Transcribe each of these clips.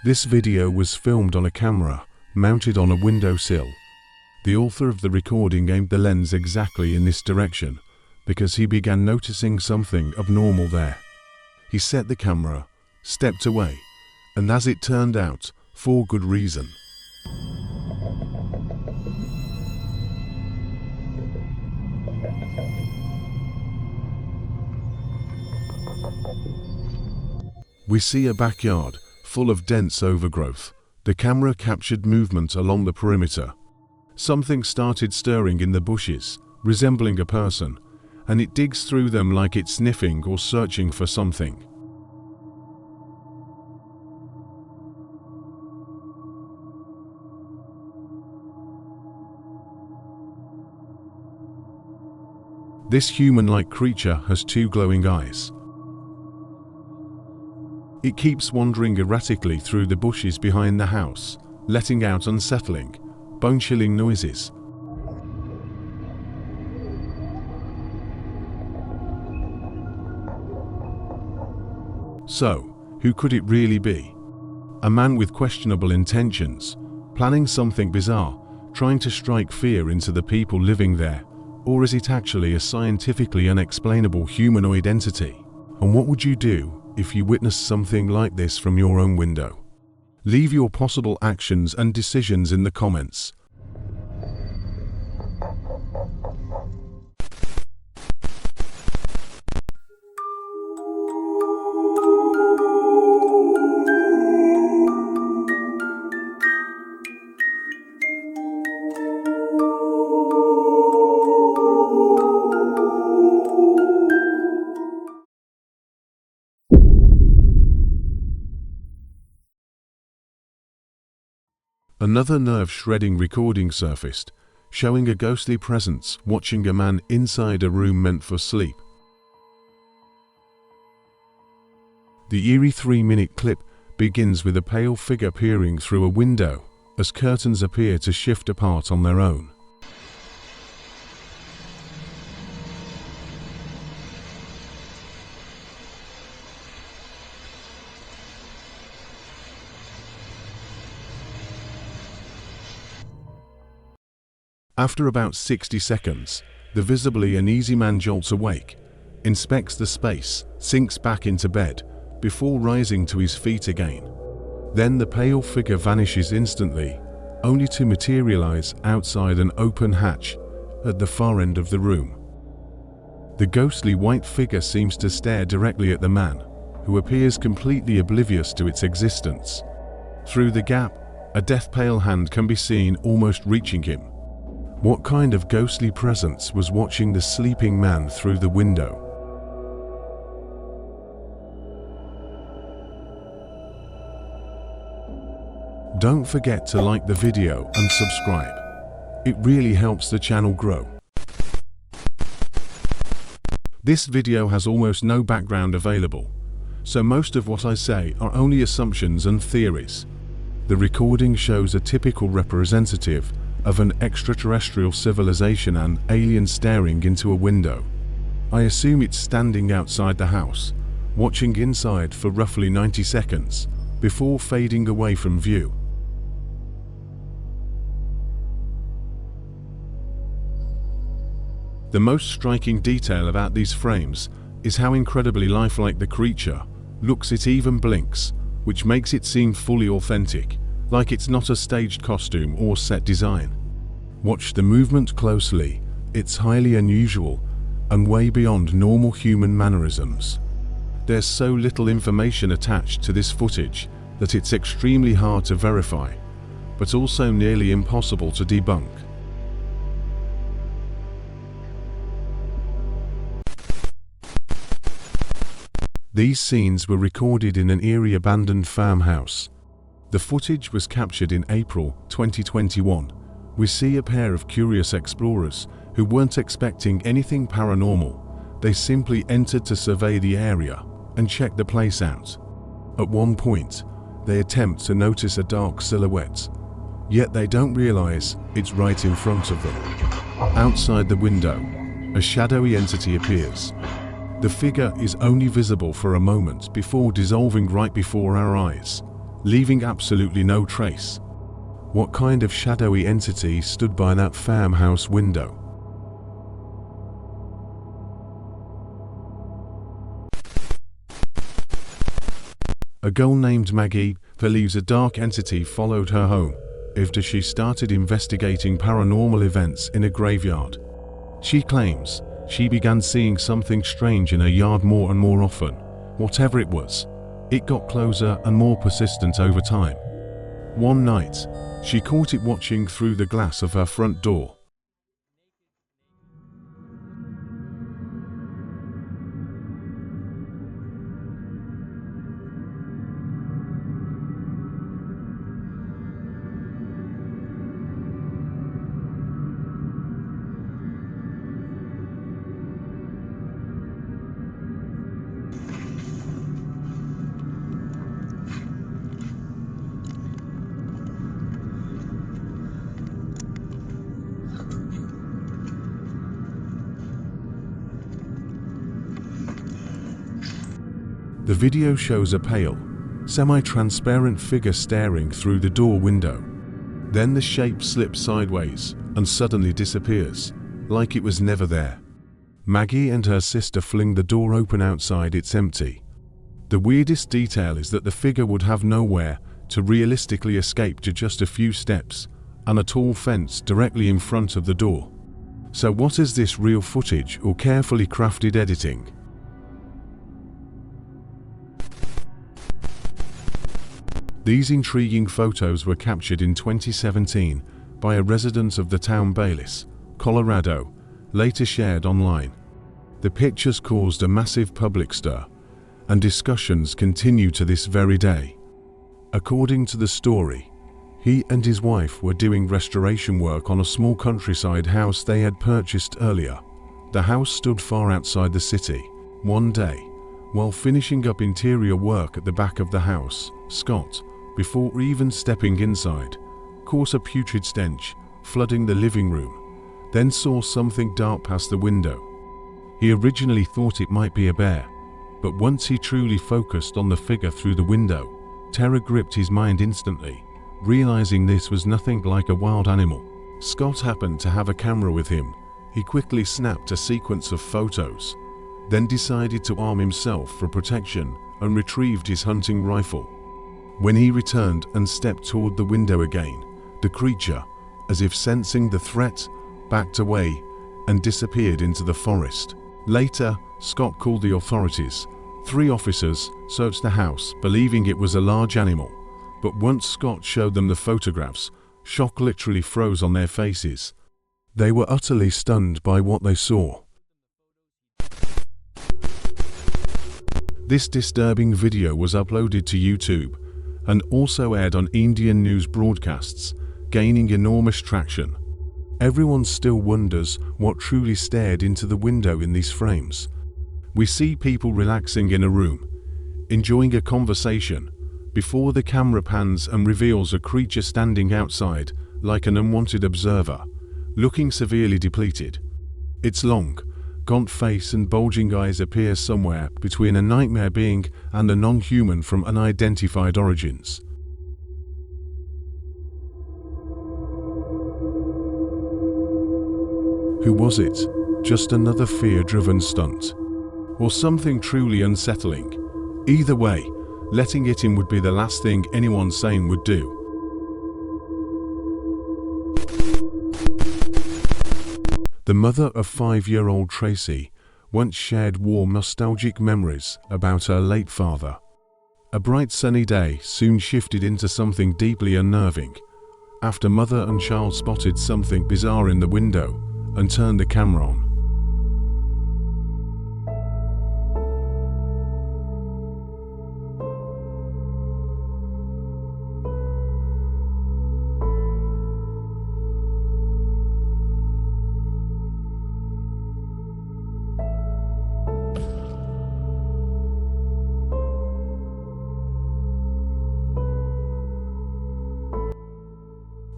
This video was filmed on a camera mounted on a windowsill. The author of the recording aimed the lens exactly in this direction because he began noticing something abnormal there. He set the camera, stepped away, and as it turned out, for good reason. We see a backyard full of dense overgrowth. The camera captured movement along the perimeter. Something started stirring in the bushes, resembling a person, and it digs through them like it's sniffing or searching for something. This human-like creature has two glowing eyes. It keeps wandering erratically through the bushes behind the house, letting out unsettling, bone-chilling noises. So, who could it really be? A man with questionable intentions, planning something bizarre, trying to strike fear into the people living there? Or is it actually a scientifically unexplainable humanoid entity? And what would you do if you witnessed something like this from your own window? Leave your possible actions and decisions in the comments. Another nerve-shredding recording surfaced, showing a ghostly presence watching a man inside a room meant for sleep. The eerie 3-minute clip begins with a pale figure peering through a window as curtains appear to shift apart on their own. After about 60 seconds, the visibly uneasy man jolts awake, inspects the space, sinks back into bed, before rising to his feet again. Then the pale figure vanishes instantly, only to materialize outside an open hatch at the far end of the room. The ghostly white figure seems to stare directly at the man, who appears completely oblivious to its existence. Through the gap, a death-pale hand can be seen almost reaching him. What kind of ghostly presence was watching the sleeping man through the window? Don't forget to like the video and subscribe. It really helps the channel grow. This video has almost no background available, so most of what I say are only assumptions and theories. The recording shows a typical representative of an extraterrestrial civilization and alien staring into a window. I assume it's standing outside the house, watching inside for roughly 90 seconds, before fading away from view. The most striking detail about these frames is how incredibly lifelike the creature looks. It even blinks, which makes it seem fully authentic, like it's not a staged costume or set design. Watch the movement closely. It's highly unusual and way beyond normal human mannerisms. There's so little information attached to this footage that it's extremely hard to verify, but also nearly impossible to debunk. These scenes were recorded in an eerie abandoned farmhouse. The footage was captured in April 2021. We see a pair of curious explorers who weren't expecting anything paranormal. They simply entered to survey the area and check the place out. At one point, they attempt to notice a dark silhouette, yet they don't realize it's right in front of them. Outside the window, a shadowy entity appears. The figure is only visible for a moment before dissolving right before our eyes. leaving absolutely no trace. What kind of shadowy entity stood by that farmhouse window? A girl named Maggie believes a dark entity followed her home after she started investigating paranormal events in a graveyard. She claims she began seeing something strange in her yard more and more often. Whatever it was, it got closer and more persistent over time. One night, she caught it watching through the glass of her front door. The video shows a pale, semi-transparent figure staring through the door window. Then the shape slips sideways and suddenly disappears, like it was never there. Maggie and her sister fling the door open. Outside it's empty. The weirdest detail is that the figure would have nowhere to realistically escape to just a few steps and a tall fence directly in front of the door. So what is this, real footage or carefully crafted editing? These intriguing photos were captured in 2017 by a resident of the town Baylis, Colorado, later shared online. The pictures caused a massive public stir, and discussions continue to this very day. According to the story, he and his wife were doing restoration work on a small countryside house they had purchased earlier. The house stood far outside the city. One day, while finishing up interior work at the back of the house, Scott, before even stepping inside, caught a putrid stench flooding the living room, then saw something dart past the window. He originally thought it might be a bear, but once he truly focused on the figure through the window, terror gripped his mind instantly, realizing this was nothing like a wild animal. Scott happened to have a camera with him. He quickly snapped a sequence of photos, then decided to arm himself for protection and retrieved his hunting rifle. When he returned and stepped toward the window again, the creature, as if sensing the threat, backed away and disappeared into the forest. Later, Scott called the authorities. 3 officers searched the house, believing it was a large animal. But once Scott showed them the photographs, shock literally froze on their faces. They were utterly stunned by what they saw. This disturbing video was uploaded to YouTube and also aired on Indian news broadcasts, gaining enormous traction. Everyone still wonders what truly stared into the window in these frames. We see people relaxing in a room, enjoying a conversation, before the camera pans and reveals a creature standing outside like an unwanted observer, looking severely depleted. Its long, gaunt face and bulging eyes appear somewhere between a nightmare being and a non-human from unidentified origins. Who was it? Just another fear-driven stunt? Or something truly unsettling? Either way, letting it in would be the last thing anyone sane would do. The mother of 5-year-old Tracy once shared warm, nostalgic memories about her late father. A bright sunny day soon shifted into something deeply unnerving, after mother and child spotted something bizarre in the window and turned the camera on.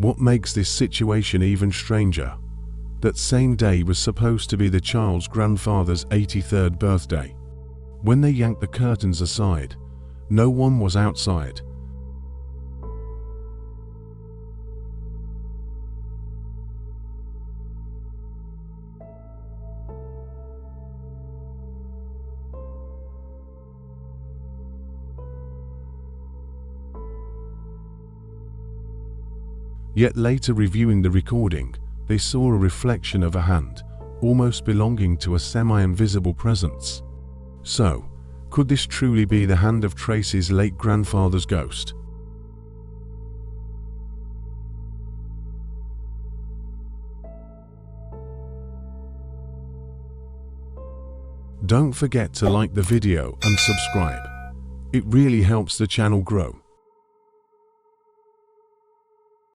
What makes this situation even stranger? That same day was supposed to be the child's grandfather's 83rd birthday. When they yanked the curtains aside, no one was outside. Yet later reviewing the recording, they saw a reflection of a hand, almost belonging to a semi-invisible presence. So, could this truly be the hand of Tracy's late grandfather's ghost? Don't forget to like the video and subscribe. It really helps the channel grow.